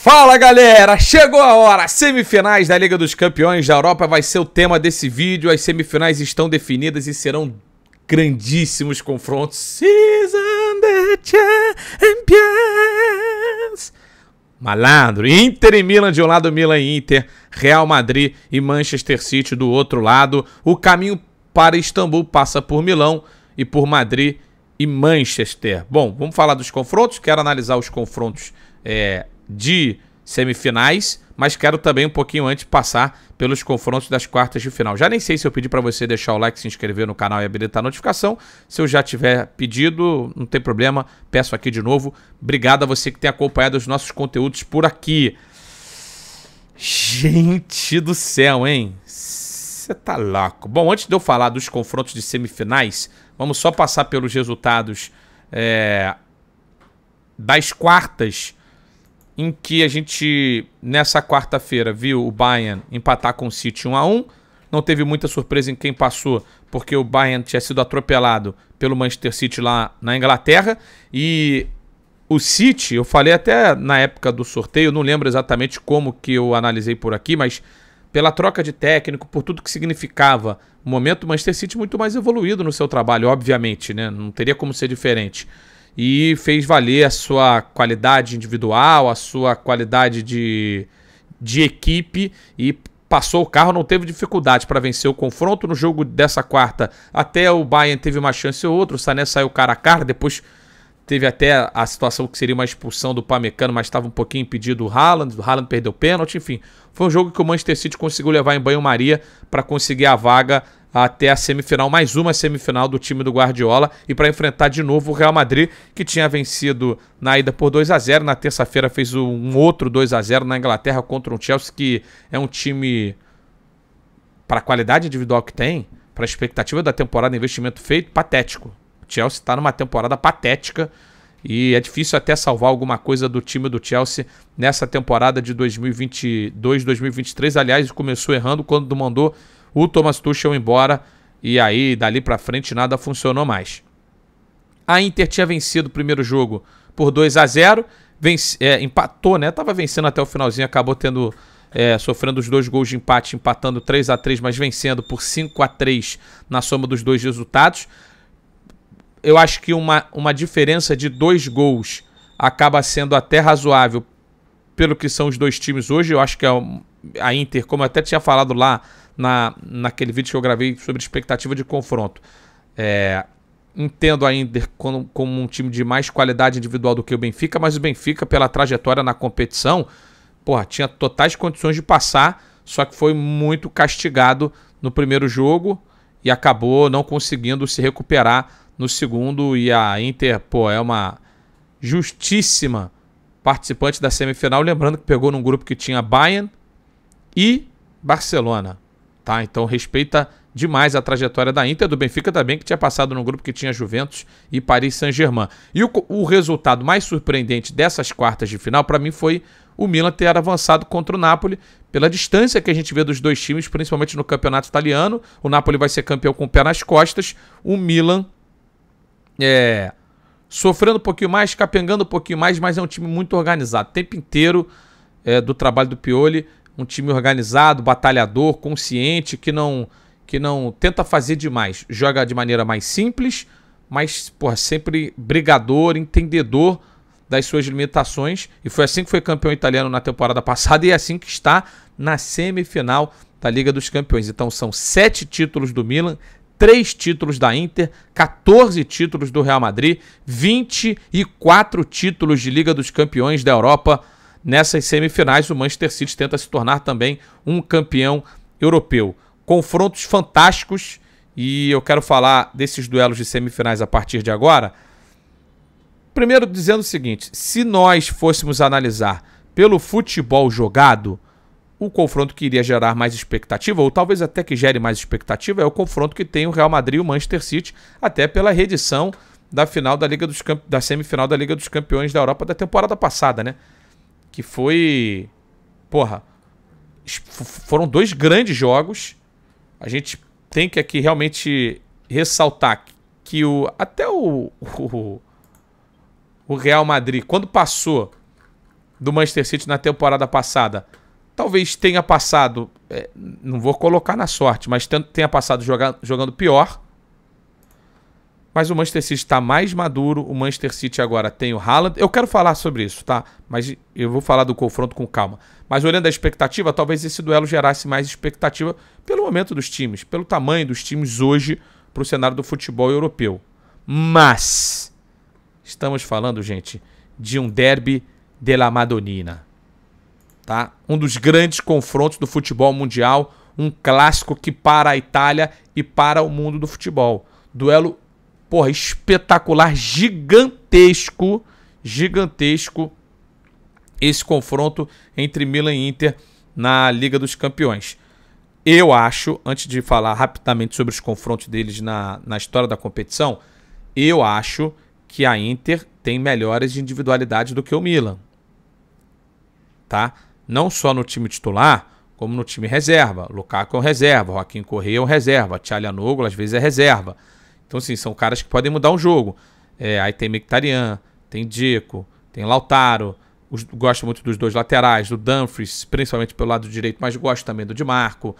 Fala galera, chegou a hora, semifinais da Liga dos Campeões da Europa vai ser o tema desse vídeo, as semifinais estão definidas e serão grandíssimos confrontos. Season the Champions. Malandro, Inter e Milan de um lado, Milan e Inter, Real Madrid e Manchester City do outro lado. O caminho para Istambul passa por Milão e por Madrid e Manchester. Bom, vamos falar dos confrontos, quero analisar os confrontos de semifinais, mas quero também um pouquinho antes passar pelos confrontos das quartas de final. Já nem sei se eu pedi para você deixar o like, se inscrever no canal e habilitar a notificação. Se eu já tiver pedido, não tem problema, peço aqui de novo. Obrigado a você que tem acompanhado os nossos conteúdos por aqui. Gente do céu, hein? Você tá louco. Bom, antes de eu falar dos confrontos de semifinais, vamos só passar pelos resultados das quartas, em que a gente, nessa quarta-feira, viu o Bayern empatar com o City 1 a 1. Não teve muita surpresa em quem passou, porque o Bayern tinha sido atropelado pelo Manchester City lá na Inglaterra. E o City, eu falei até na época do sorteio, não lembro exatamente como que eu analisei por aqui, mas pela troca de técnico, por tudo que significava o momento, o Manchester City muito mais evoluído no seu trabalho, obviamente, né? Não teria como ser diferente. E fez valer a sua qualidade individual, a sua qualidade de equipe e passou o carro, não teve dificuldade para vencer o confronto. No jogo dessa quarta, até o Bayern teve uma chance ou outra, o Sané saiu cara a cara, depois teve até a situação que seria uma expulsão do Upamecano, mas estava um pouquinho impedido o Haaland perdeu o pênalti, enfim. Foi um jogo que o Manchester City conseguiu levar em banho-maria para conseguir a vaga até a semifinal, mais uma semifinal do time do Guardiola, e para enfrentar de novo o Real Madrid, que tinha vencido na ida por 2 a 0, na terça-feira fez um outro 2 a 0 na Inglaterra contra um Chelsea, que é um time, para a qualidade individual que tem, para a expectativa da temporada, investimento feito, patético. O Chelsea está numa temporada patética e é difícil até salvar alguma coisa do time do Chelsea nessa temporada de 2022-2023. Aliás, começou errando quando mandou o Thomas Tuchel embora e aí dali pra frente nada funcionou mais. A Inter tinha vencido o primeiro jogo por 2 a 0, empatou, né? Tava vencendo até o finalzinho, acabou sofrendo os 2 gols de empate, empatando 3 a 3, mas vencendo por 5 a 3 na soma dos 2 resultados. Eu acho que uma diferença de 2 gols acaba sendo até razoável pelo que são os dois times hoje. Eu acho que a Inter, como eu até tinha falado lá naquele vídeo que eu gravei sobre expectativa de confronto, entendo a Inter como um time de mais qualidade individual do que o Benfica, mas o Benfica, pela trajetória na competição, porra, tinha totais condições de passar, só que foi muito castigado no primeiro jogo e acabou não conseguindo se recuperar no segundo. E a Inter, pô, é uma justíssima participante da semifinal, lembrando que pegou num grupo que tinha Bayern e Barcelona, tá? Então respeita demais a trajetória da Inter, do Benfica também, que tinha passado num grupo que tinha Juventus e Paris Saint-Germain. E o resultado mais surpreendente dessas quartas de final, para mim, foi o Milan ter avançado contra o Napoli, pela distância que a gente vê dos dois times, principalmente no campeonato italiano. O Napoli vai ser campeão com o pé nas costas, o Milan sofrendo um pouquinho mais, capengando um pouquinho mais, mas é um time muito organizado. O tempo inteiro do trabalho do Pioli, um time organizado, batalhador, consciente, que não tenta fazer demais. Joga de maneira mais simples, mas porra, sempre brigador, entendedor das suas limitações. E foi assim que foi campeão italiano na temporada passada e é assim que está na semifinal da Liga dos Campeões. Então são 7 títulos do Milan, 3 títulos da Inter, 14 títulos do Real Madrid, 24 títulos de Liga dos Campeões da Europa. Nessas semifinais, o Manchester City tenta se tornar também um campeão europeu. Confrontos fantásticos e eu quero falar desses duelos de semifinais a partir de agora. Primeiro dizendo o seguinte, se nós fôssemos analisar pelo futebol jogado, o confronto que iria gerar mais expectativa, ou talvez até que gere mais expectativa, é o confronto que tem o Real Madrid e o Manchester City, até pela reedição da final da semifinal da Liga dos Campeões da Europa da temporada passada, né? Que foi... Porra, foram 2 grandes jogos. A gente tem que aqui realmente ressaltar que até o Real Madrid, quando passou do Manchester City na temporada passada. Talvez tenha passado, não vou colocar na sorte, mas tenha passado jogando pior. Mas o Manchester City está mais maduro, o Manchester City agora tem o Haaland. Eu quero falar sobre isso, tá? Mas eu vou falar do confronto com calma. Mas olhando a expectativa, talvez esse duelo gerasse mais expectativa pelo momento dos times, pelo tamanho dos times hoje para o cenário do futebol europeu. Mas estamos falando, gente, de um derby della Madonnina, tá? Um dos grandes confrontos do futebol mundial, um clássico que para a Itália e para o mundo do futebol. Duelo, porra, espetacular, gigantesco, esse confronto entre Milan e Inter na Liga dos Campeões. Eu acho, antes de falar rapidamente sobre os confrontos deles na história da competição, eu acho que a Inter tem melhores individualidades do que o Milan, tá? Não só no time titular, como no time reserva. Lukaku é um reserva, Joaquim Correa é um reserva, Çalhanoğlu às vezes é reserva. Então, assim, são caras que podem mudar um jogo. Aí tem Mkhitaryan, tem Dzeko, tem Lautaro. Gosto muito dos dois laterais, do Dumfries, principalmente pelo lado direito, mas gosto também do Di Marco.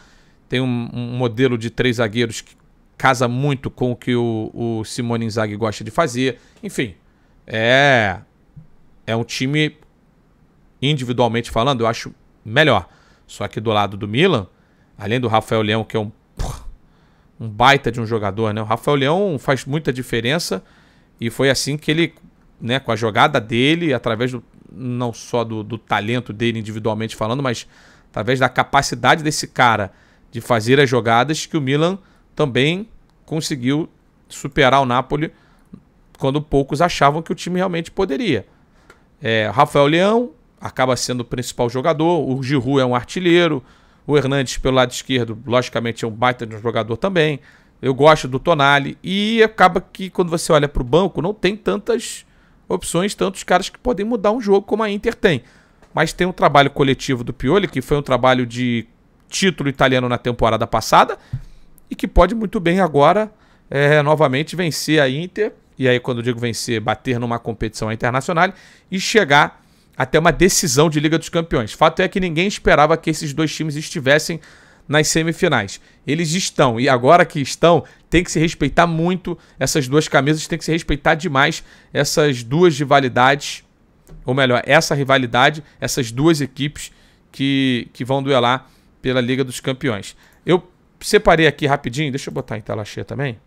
Tem um modelo de 3 zagueiros que casa muito com o que o Simone Inzaghi gosta de fazer. Enfim, é um time, individualmente falando, eu acho melhor. Só que do lado do Milan, além do Rafael Leão, que é um baita de um jogador, né? O Rafael Leão faz muita diferença e foi assim que ele, né, com a jogada dele, através não só do talento dele individualmente falando, mas através da capacidade desse cara de fazer as jogadas, que o Milan também conseguiu superar o Napoli quando poucos achavam que o time realmente poderia. Rafael Leão acaba sendo o principal jogador, o Giroud é um artilheiro, o Hernandes pelo lado esquerdo, logicamente, é um baita de um jogador também. Eu gosto do Tonali. E acaba que quando você olha para o banco, não tem tantas opções, tantos caras que podem mudar um jogo como a Inter tem. Mas tem um trabalho coletivo do Pioli, que foi um trabalho de título italiano na temporada passada, e que pode muito bem agora novamente vencer a Inter. E aí, quando eu digo vencer, bater numa competição internacional e chegar até uma decisão de Liga dos Campeões. Fato é que ninguém esperava que esses dois times estivessem nas semifinais. Eles estão, e agora que estão, tem que se respeitar muito essas duas camisas, tem que se respeitar demais essas duas rivalidades, ou melhor, essa rivalidade, essas duas equipes que vão duelar pela Liga dos Campeões. Eu separei aqui rapidinho, deixa eu botar em tela cheia também,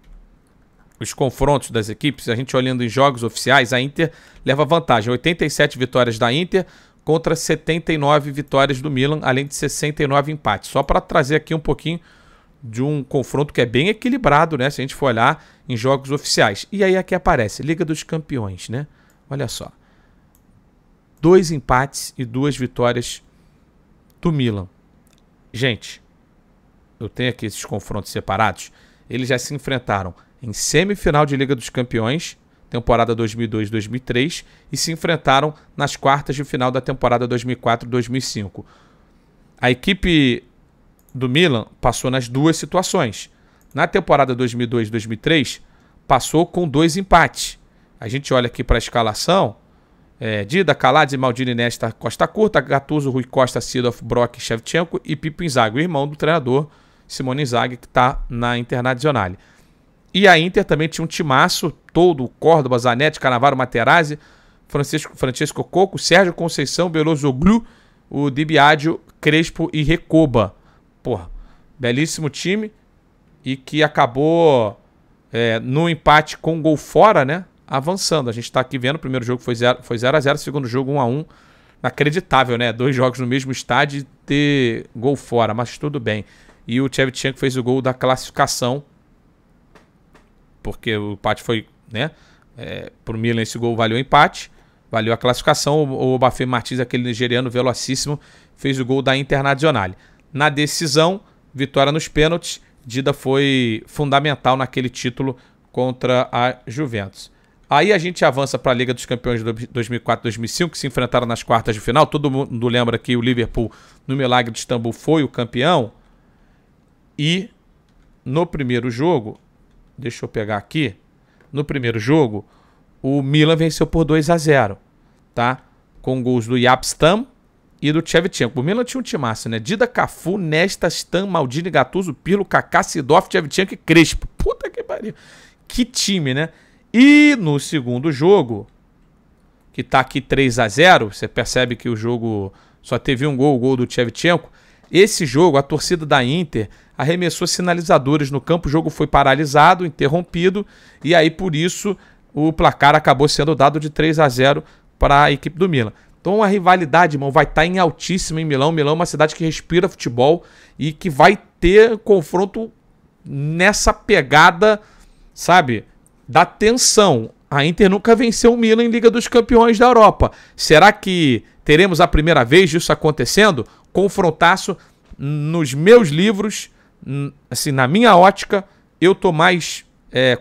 os confrontos das equipes. A gente olhando em jogos oficiais, a Inter leva vantagem. 87 vitórias da Inter contra 79 vitórias do Milan, além de 69 empates. Só para trazer aqui um pouquinho de um confronto que é bem equilibrado, né? Se a gente for olhar em jogos oficiais. E aí aqui aparece Liga dos Campeões, né? Olha só. 2 empates e 2 vitórias do Milan. Gente, eu tenho aqui esses confrontos separados. Eles já se enfrentaram em semifinal de Liga dos Campeões, temporada 2002-2003, e se enfrentaram nas quartas de final da temporada 2004-2005. A equipe do Milan passou nas duas situações. Na temporada 2002-2003, passou com 2 empates. A gente olha aqui para a escalação, Dida, Calazzi, Maldini, Nesta, Costa Curta, Gattuso, Rui Costa, Seedorf, Brock, Shevchenko e Pippo Inzaghi, o irmão do treinador Simone Inzaghi, que está na Internazionale. E a Inter também tinha um timaço todo, Córdoba, Zanetti, Cannavaro, Materazzi, Francesco Coco, Sérgio Conceição, Belozoglou, o Di Biagio, Crespo e Recoba. Porra, belíssimo time, e que acabou no empate com gol fora, né? Avançando. A gente está aqui vendo, o primeiro jogo foi 0-0, segundo jogo 1-1. Inacreditável, né? 2 jogos no mesmo estádio e ter gol fora, mas tudo bem. E o Shevchenko fez o gol da classificação, porque o empate foi, né? Pro Milan esse gol valeu o empate, valeu a classificação. O Bafé Martins, aquele nigeriano velocíssimo, fez o gol da Internazionale. Na decisão, vitória nos pênaltis, Dida foi fundamental naquele título contra a Juventus. Aí a gente avança para a Liga dos Campeões de 2004-2005, que se enfrentaram nas quartas de final. Todo mundo lembra que o Liverpool, no Milagre de Istambul, foi o campeão. E no primeiro jogo, deixa eu pegar aqui, no primeiro jogo, o Milan venceu por 2-0, tá? com gols do Jaap Stam e do Shevchenko. O Milan tinha um timaço, né? Dida, Cafu, Nesta, Stam, Maldini, Gattuso, Pirlo, Kaká, Seedorf, Shevchenko e Crespo. Puta que pariu. Que time, né? E no segundo jogo, que tá aqui 3-0, você percebe que o jogo só teve um gol, o gol do Shevchenko. Esse jogo, a torcida da Inter arremessou sinalizadores no campo, o jogo foi paralisado, interrompido, e aí por isso o placar acabou sendo dado de 3-0 para a equipe do Milan. Então a rivalidade, irmão, vai estar em altíssima em Milão. Milão é uma cidade que respira futebol e que vai ter confronto nessa pegada, sabe, da tensão. A Inter nunca venceu o Milan em Liga dos Campeões da Europa. Será que teremos a primeira vez disso acontecendo? Confrontaço. Nos meus livros, assim, na minha ótica, eu tô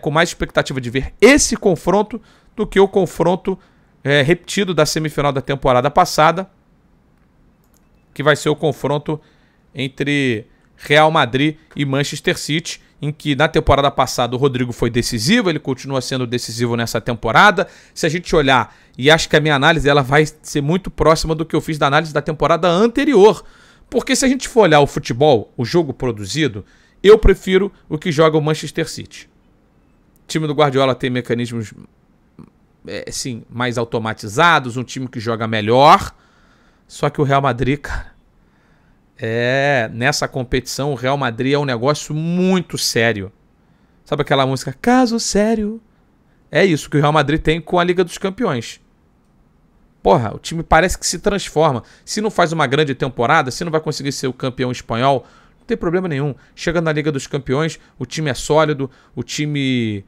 com mais expectativa de ver esse confronto do que o confronto repetido da semifinal da temporada passada, que vai ser o confronto entre Real Madrid e Manchester City, em que na temporada passada o Rodrigo foi decisivo, ele continua sendo decisivo nessa temporada. Se a gente olhar, e acho que a minha análise ela vai ser muito próxima do que eu fiz da análise da temporada anterior, porque se a gente for olhar o futebol, o jogo produzido, eu prefiro o que joga o Manchester City. O time do Guardiola tem mecanismos assim, mais automatizados, um time que joga melhor, só que o Real Madrid, cara, nessa competição, o Real Madrid é um negócio muito sério. Sabe aquela música, Caso Sério? É isso que o Real Madrid tem com a Liga dos Campeões. Porra, o time parece que se transforma. Se não faz uma grande temporada, se não vai conseguir ser o campeão espanhol, não tem problema nenhum. Chega na Liga dos Campeões, o time é sólido, o time...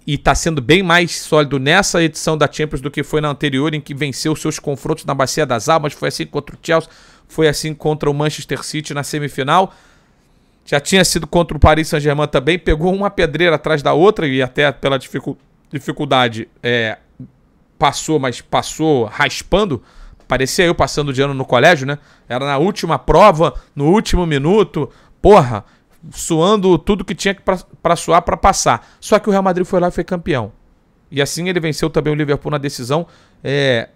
E tá sendo bem mais sólido nessa edição da Champions do que foi na anterior, em que venceu seus confrontos na Bacia das Almas. Foi assim contra o Chelsea, foi assim contra o Manchester City na semifinal. Já tinha sido contra o Paris Saint-Germain também. Pegou uma pedreira atrás da outra e até pela dificuldade passou, mas passou raspando. Parecia eu passando de ano no colégio, né? Era na última prova, no último minuto. Porra, suando tudo que tinha para suar para passar. Só que o Real Madrid foi lá e foi campeão. E assim ele venceu também o Liverpool na decisão,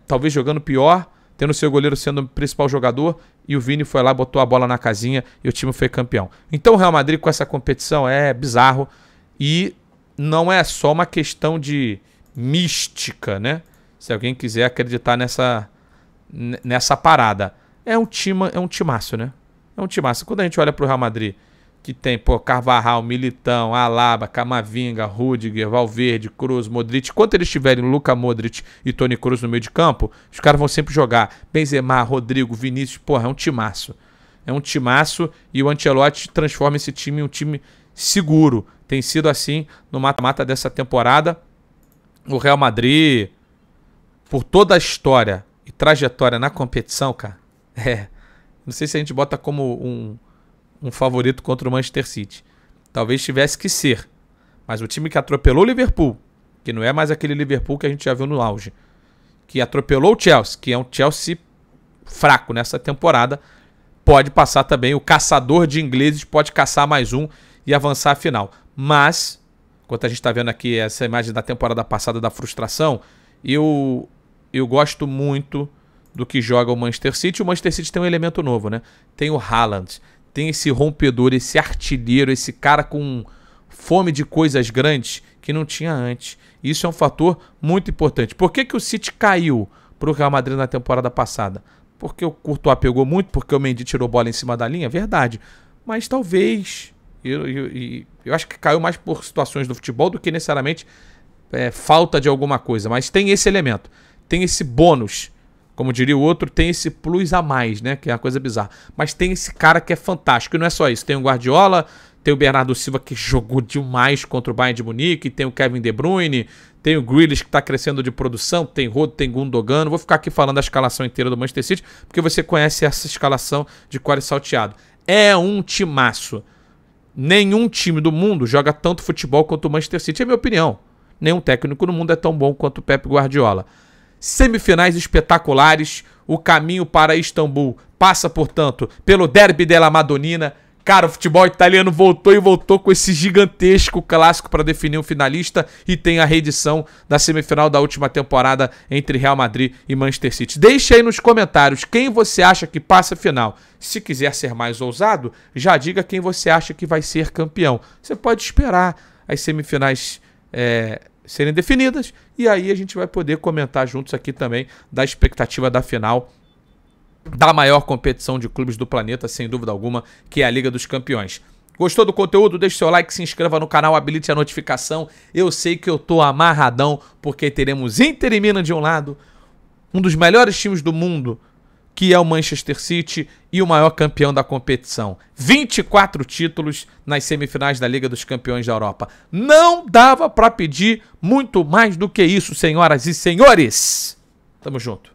talvez jogando pior, tendo seu goleiro sendo o principal jogador, e o Vini foi lá, botou a bola na casinha e o time foi campeão. Então o Real Madrid com essa competição é bizarro e não é só uma questão de mística, né? Se alguém quiser acreditar nessa parada. É um timaço, né? É um timaço. Quando a gente olha pro Real Madrid, que tem, Carvajal, Militão, Alaba, Camavinga, Rüdiger, Valverde, Kroos, Modric. Enquanto eles tiverem Luka Modric e Toni Kroos no meio de campo, os caras vão sempre jogar. Benzema, Rodrigo, Vinícius, é um timaço. É um timaço e o Ancelotti transforma esse time em um time seguro. Tem sido assim no mata-mata dessa temporada. O Real Madrid, por toda a história e trajetória na competição, cara, não sei se a gente bota como um favorito contra o Manchester City. Talvez tivesse que ser. Mas o time que atropelou o Liverpool, que não é mais aquele Liverpool que a gente já viu no auge, que atropelou o Chelsea, que é um Chelsea fraco nessa temporada, pode passar também. O caçador de ingleses pode caçar mais um e avançar a final. Mas, enquanto a gente está vendo aqui essa imagem da temporada passada da frustração, eu gosto muito do que joga o Manchester City. O Manchester City tem um elemento novo, né? Tem o Haaland, tem esse rompedor, esse artilheiro, esse cara com fome de coisas grandes que não tinha antes. Isso é um fator muito importante. Por que o City caiu para o Real Madrid na temporada passada? Porque o Courtois pegou muito, porque o Mendy tirou bola em cima da linha, verdade. Mas talvez, eu acho que caiu mais por situações do futebol do que necessariamente falta de alguma coisa. Mas tem esse elemento, tem esse bônus. Como diria o outro, tem esse plus a mais, né? Que é uma coisa bizarra. Mas tem esse cara que é fantástico. E não é só isso. Tem o Guardiola, tem o Bernardo Silva que jogou demais contra o Bayern de Munique, tem o Kevin De Bruyne, tem o Grealish que está crescendo de produção, tem Rodri, tem Gundogan. Não vou ficar aqui falando da escalação inteira do Manchester City, porque você conhece essa escalação de cor e salteado. É um timaço. Nenhum time do mundo joga tanto futebol quanto o Manchester City, é a minha opinião. Nenhum técnico no mundo é tão bom quanto o Pep Guardiola. Semifinais espetaculares, o caminho para Istambul passa, portanto, pelo Derby della Madonnina. Cara, o futebol italiano voltou e voltou com esse gigantesco clássico para definir um finalista e tem a reedição da semifinal da última temporada entre Real Madrid e Manchester City. Deixe aí nos comentários quem você acha que passa a final. Se quiser ser mais ousado, já diga quem você acha que vai ser campeão. Você pode esperar as semifinais serem definidas e aí a gente vai poder comentar juntos aqui também da expectativa da final da maior competição de clubes do planeta, sem dúvida alguma, que é a Liga dos Campeões. Gostou do conteúdo? Deixe seu like, se inscreva no canal, habilite a notificação. Eu sei que eu tô amarradão, porque teremos Inter e Milan de um lado, um dos melhores times do mundo, que é o Manchester City, e o maior campeão da competição. 24 títulos nas semifinais da Liga dos Campeões da Europa. Não dava para pedir muito mais do que isso, senhoras e senhores. Tamo junto.